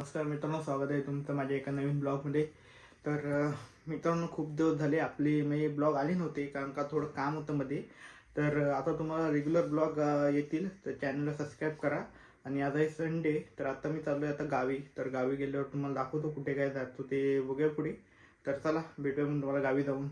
नमस्कार मित्रांनो, स्वागत आहे तुमचं माझ्या एका नवीन ब्लॉगमध्ये. तर मित्रांनो, खूप दिवस झाले आपले म्हणजे ब्लॉग आले नव्हते, कारण का थोडं काम होतं मध्ये. तर आता तुम्हाला रेग्युलर ब्लॉग येतील, तर चॅनलला सबस्क्राईब करा. आणि आज आहे संडे, तर आता मी चाललो आहे आता गावी. तर गावी गेल्यावर तुम्हाला दाखवतो कुठे काय जातो ते बघूया पुढे. तर चला भेटूया मग तुम्हाला गावी जाऊन.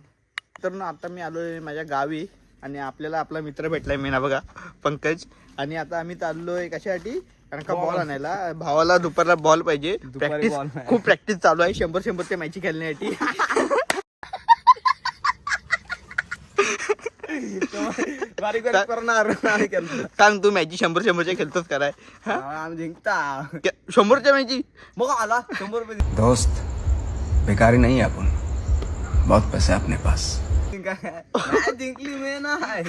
तर ना आता मी आलो आहे माझ्या गावी आणि आपल्याला आपला मित्र भेटलाय मीना बघा, पंकज. आणि आता आम्ही चाललोय कशासाठी, कारण का बॉल आणायला. भावाला दुपारला बॉल पाहिजे, प्रॅक्टिस खूप प्रॅक्टिस चालू आहे 100-100च्या मॅची खेळण्यासाठी. सांग तू मॅची 100-100च्या खेळतोस कराय? जिंकता 100च्या मॅची मग आला 100 रुपये दोस्त बेकारी नहीं है अपन, बहुत पैसे अपने पास. जिंकली मी नाही.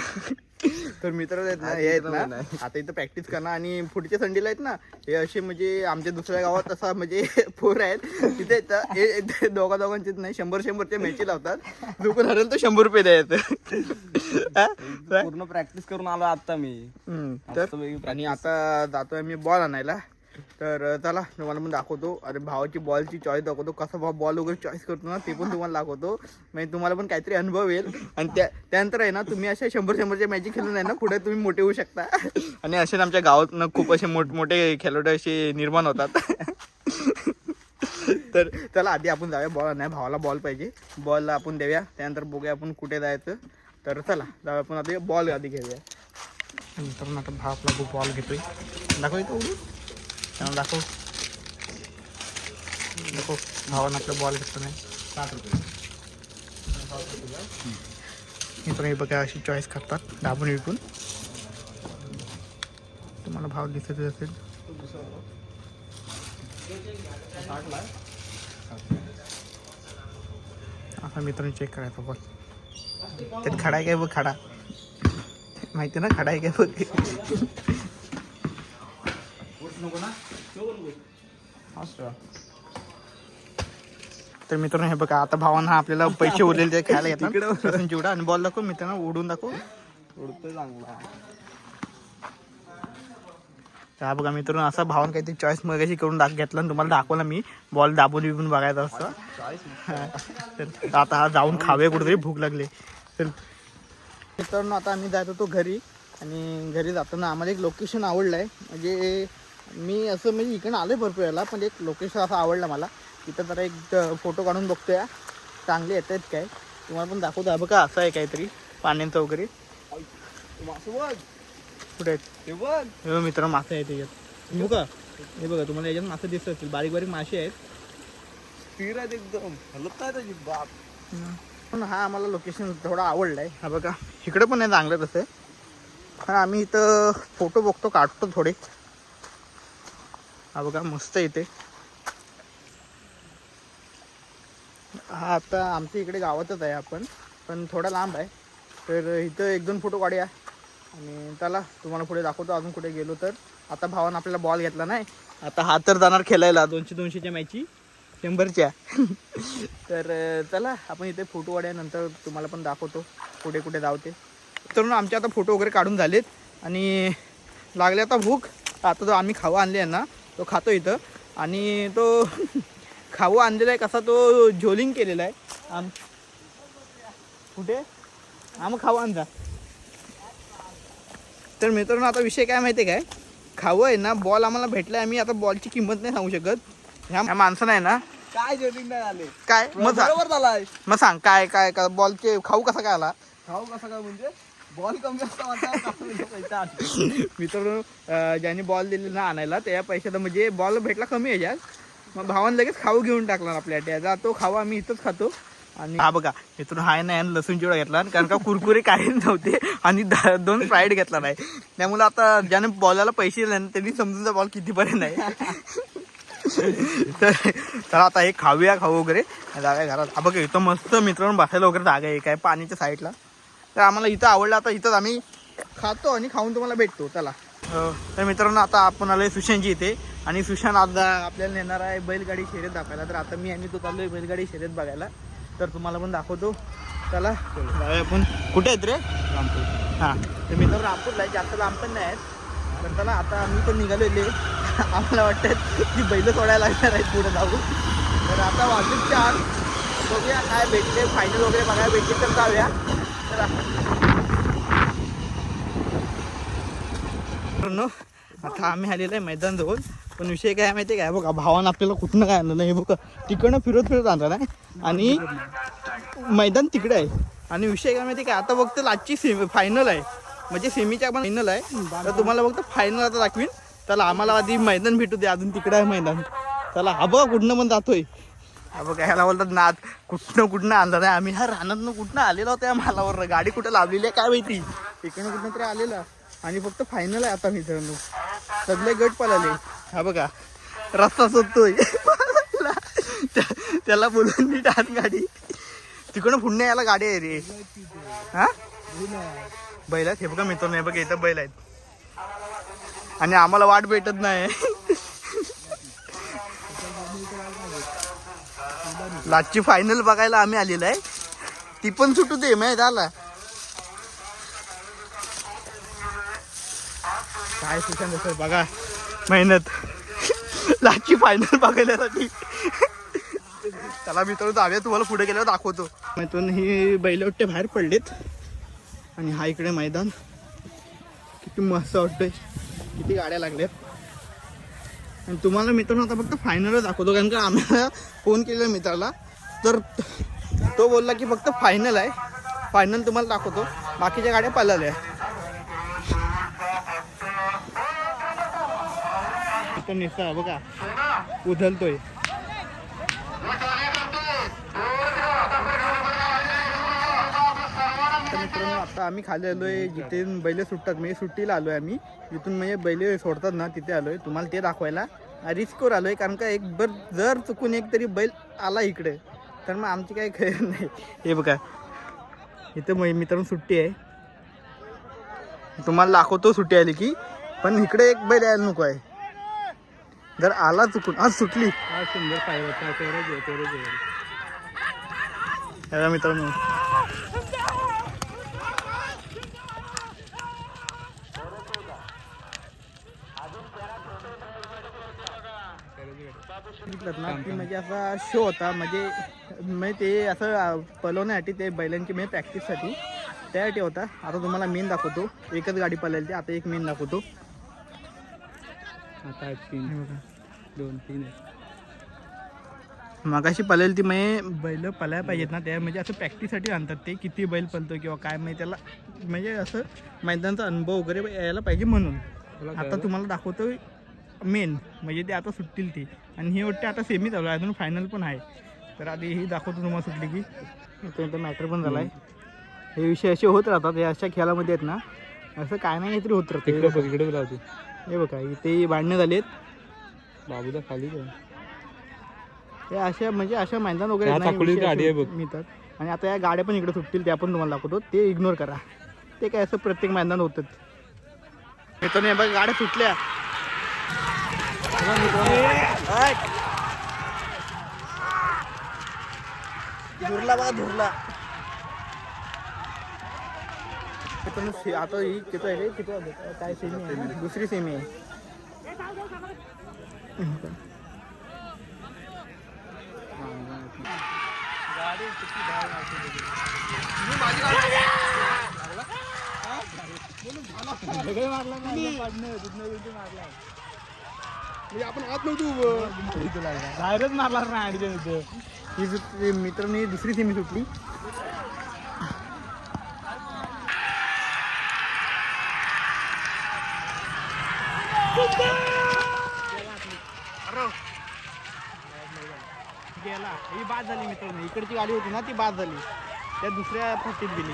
तर मित्र आहेत ना, हे आहेत ना, आता इथं प्रॅक्टिस करणार. आणि पुढच्या संडेला आहेत ना, हे असे म्हणजे आमच्या दुसऱ्या गावात असा म्हणजे पोर आहेत तिथे दोघांचेच नाही 100-100च्या मॅची लावतात. जो पण हरेल तो 100 रुपये द्यायचं. पूर्ण प्रॅक्टिस करून आलो आता मी. तर आणि आता जातोय मी बॉल आणायला. तर चला तुम्हाला पण दाखवतो. अरे भावाची बॉलची चॉईस दाखवतो, कसा भाव बॉल वगैरे चॉईस करतो ना ते पण तुम्हाला दाखवतो. म्हणजे तुम्हाला पण काहीतरी अनुभव येईल. आणि त्यानंतर आहे ना, तुम्ही अशा 100-100च्या मॅची खेळून आहे ना पुढे तुम्ही मोठे होऊ शकता. आणि असेच आमच्या गावात खूप असे मोठमोठे खेळाडू असे निर्माण होतात. तर चला आधी आपण जाऊया बॉल आणाय. भावाला बॉल पाहिजे, बॉल आपण देऊया, त्यानंतर बघूया आपण कुठे जायचं. तर चला जाऊया, आपण आता बॉल आधी घेऊया. नंतर आता भाव आपला बॉल घेतोय. दाखव इथं उडून दाखव दाखव भावानं आपलं बॉल घेतलं नाही. 60 रुपये हे पण हे बघा अशी चॉईस करतात दाबून विकून. तुम्हाला भाव दिसतच असेल. असा मित्रांनी चेक करायचा बॉल. त्यात खडा आहे काय बघ, खडा माहिती ना, खडा आहे काय बघ. तर मित्रांनो हे बघा, आता भावांना आपल्याला पैसे उरलेले ते खायला घेतला चिवडा. आणि बॉल दाखव मित्रांनो, उडून दाखव. उडतोय चांगला. तर बघा मित्रांनो, असा भावानं काहीतरी चॉईस मगाशी करून घेतला आणि तुम्हाला दाखवला मी. बॉल दाबून विकून बघायचा असं. तर आता हा जाऊन खावे, कुठेतरी भूक लागली. तर मित्रांनो आता आम्ही जात होतो घरी. आणि घरी जाताना आम्हाला एक लोकेशन आवडलं आहे. म्हणजे मी असं म्हणजे इकडं आलो आहे भरपूर याला, पण एक लोकेशन असं आवडलं मला. तिथं जरा एक फोटो काढून बघतो या, चांगले येत आहेत काय तुम्हाला पण दाखवतो. बघा असं आहे काहीतरी पाण्यांचं वगैरे. कुठे आहेत हे बघ हे मित्र, मासे आहेत त्याच्यात. बघा हे बघा, तुम्हाला याच्यात मासे दिसत असतील, बारीक बारीक मासे आहेत. स्थिर आहेत एकदम, हलत नाही त्याची बाप. पण हा आम्हाला लोकेशन थोडा आवडला आहे. हा बघा इकडे पण आहे चांगलं तसं. पण आम्ही इथं फोटो बघतो, काढतो थोडे. हा बघा मस्त इथे. हा आता आमच्या इकडे गावातच आहे आपण, पण थोडा लांब आहे. तर इथं 1-2 फोटो काढूया. आणि चला तुम्हाला पुढे दाखवतो अजून कुठे गेलो तर. आता भावानं आपल्याला बॉल घेतला नाही, आता हा तर जाणार खेळायला 200-200च्या मॅची 100च्या. तर चला आपण इथे फोटो काढल्यानंतर तुम्हाला पण दाखवतो कुठे कुठे जावते. तर आमचे आता फोटो वगैरे काढून झालेत आणि लागले आता भूक. आता जो आम्ही खावा आणले आहे ना, तो खातो इथं. आणि तो खाऊ आणलेला आहे कसा, तो झोलिंग केलेला आहे. कुठे मग खाऊ आणजा. तर मित्रांनो आता विषय काय माहिती आहे काय, खाऊ आहे ना, बॉल आम्हाला भेटला आहे. आम्ही आता बॉलची किंमत नाही सांगू शकत. ह्या माणसानं आहे ना, काय जोडिंग नाही आले काय मग बरोबर झालाय. मग सांग काय काय का बॉलचे खाऊ कसा काय आला. खाऊ कसा काय म्हणजे बॉल कमी असता पैसा. मित्रांनो ज्यांनी बॉल दिले ना आणायला, त्या पैशाला म्हणजे बॉल भेटला कमी याच्यात. मग भावानं लगेच खाऊ घेऊन टाकला आपल्या त्याचा. तो खाऊ आम्ही इथंच खातो. आणि हा बघा मित्रांनो, हा नाही लसूण चिवडा घेतला, कारण का कुरकुरे काही नव्हते. आणि 2 फ्राईड घेतला नाही. त्यामुळे आता ज्याने बॉलाला पैसे दिले ना, त्यांनी समजून बॉल कितीपर्यंत आहे. तर आता हे खाऊया खाऊ वगैरे जागा घरात. हा बघा इथं मस्त मित्रांनो बसायला वगैरे जागा आहे काय पाण्याच्या साईडला. तर आम्हाला इथं आवडलं. आता इथंच आम्ही खातो आणि खाऊन तुम्हाला भेटतो. चला तर मित्रांनो आता आपण आलोय सुशांतची इथे. आणि सुशांत आता आपल्याला नेणार आहे बैलगाडी शर्यत दाखवायला. तर आता मी आणि तो चाललोय बैलगाडी शर्यत बघायला. तर तुम्हाला पण दाखवतो. चला जाऊया आपण. कुठे आहेत रे? रामपूर. हां तर मित्रांनो रामपूरला आहे, जास्त लांब पण नाही आहेत. तर चला आता आम्ही पण निघालेले. आम्हाला वाटतं की बैल सोडायला लागणार आहेत पुढे जाऊन. तर आता वाजून 4. बघूया काय भेटले, फायनल वगैरे बघायला भेटले तर जाऊया. चला आता आम्ही आलेलो आहे मैदान जवळ. पण विषय काय माहिती आहे काय, बघा भावानं आपल्याला कुठनं काय आणलं नाही. बघा तिकडनं फिरत आणलं नाही आणि मैदान तिकडे आहे. आणि विषय काय माहिती काय, आता फक्त लास्टची सेमी फायनल आहे, म्हणजे सेमीच्या पण फायनल आहे. तर तुम्हाला फक्त फायनल आता दाखवीन. चला आम्हाला आधी मैदान भेटू दे, अजून तिकडे आहे मैदान. चला हा बघा कुठनं पण जातोय. हा बघा ह्याला बोलतात नाद. कुठनं आणलं नाही आम्ही. हा रानातनं कुठनं आलेला होता या मालावर. गाडी कुठं लावलेली आहे काय माहिती, इकडनं कुठनं तरी आलेला. आणि फक्त फायनल आहे आता मित्रांनो. सगळे गट पळाले. हा बघा रस्ता शोधतोय. त्याला बोलून नीट आत गाडी. तिकडं पुण्य याला गाडी आहे रे. हा बैल आहेत हे बघा मित्रांनो. हे बघा इथं बैल आहेत आणि आम्हाला वाट भेटत नाही. लास्टची फायनल बघायला आम्ही आलेलो आहे. ती पण सुटू दे माहिती आला काय सुशांत सर बघा मेहनत लास्टची फायनल बघायसाठी. चला मित्रांनो जाऊया, तुम्हाला पुढे गेल्यावर दाखवतो. मैत्रीण ही बैलवट्टे बाहेर पडलेत आणि हा इकडे मैदान. किती मस्त वाटतंय, किती गाड्या लागल्यात. आणि तुम्हाला मित्रांनो आता फक्त फायनलच दाखवतो, कारण का आम्हाला फोन केलेला मित्राला, तर तो बोलला की फक्त फायनल आहे, फायनल तुम्हाला दाखवतो. बाकीच्या गाड्या पळाल्या. निसा बघा उधलतोय. मित्रांनो आता आम्ही खाली आलोय जिथे बैल सुटतात, म्हणजे सुट्टीला आलोय आम्ही. जिथून म्हणजे बैल सोडतात ना तिथे आलोय, तुम्हाला ते दाखवायला. रिस्कवर आलोय कारण का एक बर जर चुकून एक तरी बैल आला इकडे तर मग आमची काही खैर नाही. हे बघा इथं मित्रांनो सुट्टी आहे, तुम्हाला दाखवतो सुट्टी आली की. पण इकडे एक बैल यायला नको आहे. जर आला चुकून आज सुटली मित्रांनो. ना की म्हणजे असा शो होता, म्हणजे ते असं पळवण्यासाठी ते बैलांची म्हणजे प्रॅक्टिससाठी त्यासाठी होता. आता तुम्हाला मेन दाखवतो. एकच गाडी पळायला ते, आता एक मेन दाखवतो. आता 2-3 मगाशी पळेल ती म्हणजे बैल पळायला पाहिजेत ना, त्या म्हणजे असं प्रॅक्टिससाठी आणतात ते. किती बैल पळतो किंवा काय म्हणजे त्याला म्हणजे असं मैदानाचा अनुभव वगैरे यायला पाहिजे म्हणून. आता तुम्हाला दाखवतो मेन, म्हणजे ते आता सुटतील ती. आणि ही वाटते आता सेमी चालू आहे, अजून फायनल पण आहे. तर आधी ही दाखवतो तुम्हाला सुटली की. तो मॅटर पण झाला आहे. हे विषय असे होत राहतात, हे अशा खेळामध्ये आहेत ना, असं काय नाही काहीतरी होत राहतं. इकडे लावतो हे बघा इथे भांडणं झालेत बाबूदा खाली. हे अशा म्हणजे अशा मैदान वगैरे मिळतात. आणि आता या गाड्या पण इकडे सुटतील, त्या पण तुम्हाला दाखवतो. ते इग्नोर करा, ते काय असं प्रत्येक मैदान होतं. येतो नाही बघा गाड्या सुटल्या. धुरला बघा धुरला. आता ही किती आहे रे, किती काय सेमी आहे, दुसरी सेमी आहे. आपण आत नव्हतो बाहेरच मारला नाही. ही मित्रांनी दुसरी सेमी सुटली. गेला ही बाद झाली मित्रांनो. इकडची गाडी होती ना ती बाद झाली, त्या दुसऱ्या फाटीत गेली.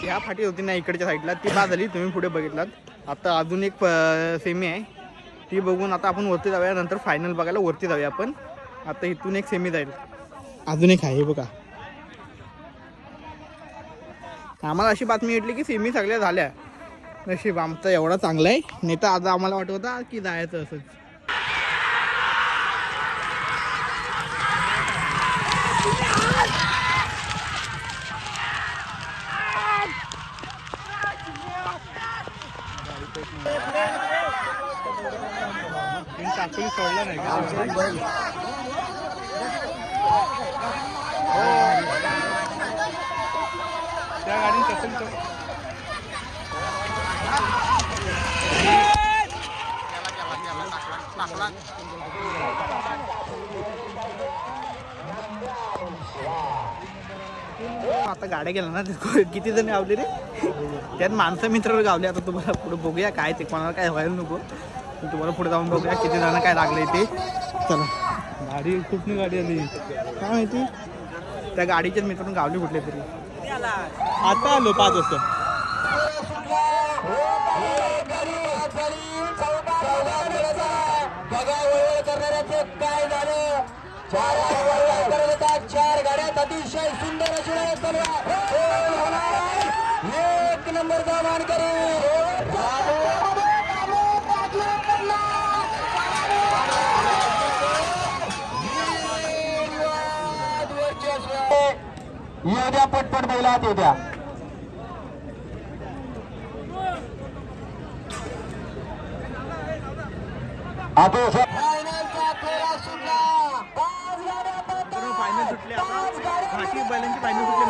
ह्या फाटीत होती ना इकडच्या साईडला, ती बाद झाली. तुम्ही पुढे बघितलात. आता अजून एक सेमी आहे, ती बघून आता आपण वरती जाऊया. नंतर फायनल बघायला वरती जाऊया आपण. आता इथून एक सेमी जाईल, अजून एक आहे बघा. आम्हाला अशी बातमी भेटली की सेमी सगळ्या झाल्या. नशीब आमचा एवढा चांगला आहे, नाही तर आज आम्हाला वाटत होता की जायचं असंच. त्या गाडीने तसं आता गाड्या गेल्या ना किती जण गावले रे त्यात माणसं मित्रावर गावले. आता तुम्हाला पुढे बघूया काय ते कोणाला काय व्हायला नको. तुम्हाला पुढे जाऊन बघूया किती जण काय लागले ते. चला गाडी कुठली गाडी आली काय माहिती. त्या गाडीच्याच मित्रांनो गावले कुठले तरी. आता आलो 5 वाजता. काय झालं 4 गाड्यात अतिशय सुंदर अशी एक नंबरचा मानकरी येऊ पटपट बैलात येऊ द्या. फायनल सुटले घाटी बैलांची फायनल सुटली.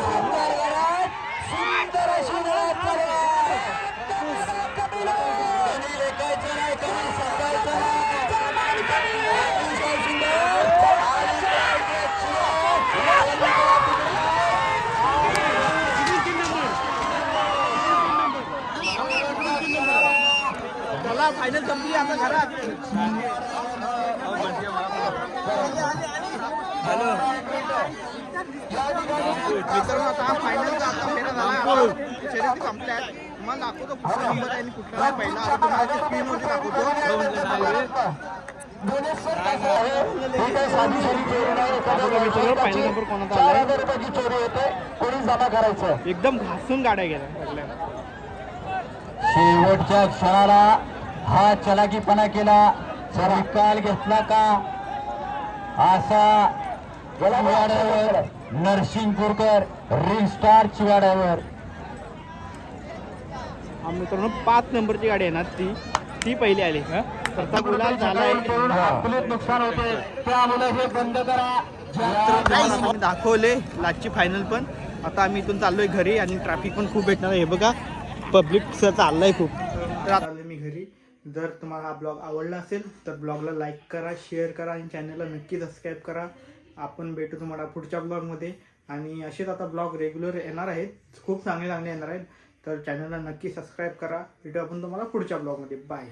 चला फायनल संपली आता घरात. मित्रांनो आता हा फायनलचा आता फेरा झाला. शर्यती संपल्या आहेत. तुम्हाला दाखवतो कुठला नंबर आहे आणि कुठला नाही पहिला. आता तुम्हाला स्क्रीनवरती दाखवतो. फायनल नंबर कोणाचा आला. एकदम घासून गाड्या गेल्या सगळ्या. शेवटच्या क्षणाला हा चलाकीपणा केला. जर निकाल घेतला का असा चिवाड्यावर नरसिंगपूरकर रिंग स्टार चिवाड्यावर. मित्रांनो 5 नंबरची गाडी आहे ना ती पहिली आली. स्वतः गुलाल झालाय. आपले नुकसान होते त्यामुळे हे बंद करा. दाखवले लास्टची फायनल पण. आता आम्ही इथून चाललोय घरी आणि ट्रॅफिक पण खूप भेटणार आहे. हे बघा पब्लिक चाललंय खूप. तर आता मी घरी. जर तुम्हाला हा ब्लॉग आवडला असेल तर ब्लॉगला लाईक करा, शेअर करा आणि चॅनलला नक्की सबस्क्राईब करा. आपण भेटू तुम्हाला पुढच्या ब्लॉगमध्ये. आणि असेच आता ब्लॉग रेग्युलर येणार आहेत. खूप चांगले येणार आहेत. तर चॅनलला नक्की सबस्क्राईब करा. भेटू आपण तुम्हाला पुढच्या ब्लॉगमध्ये. बाय.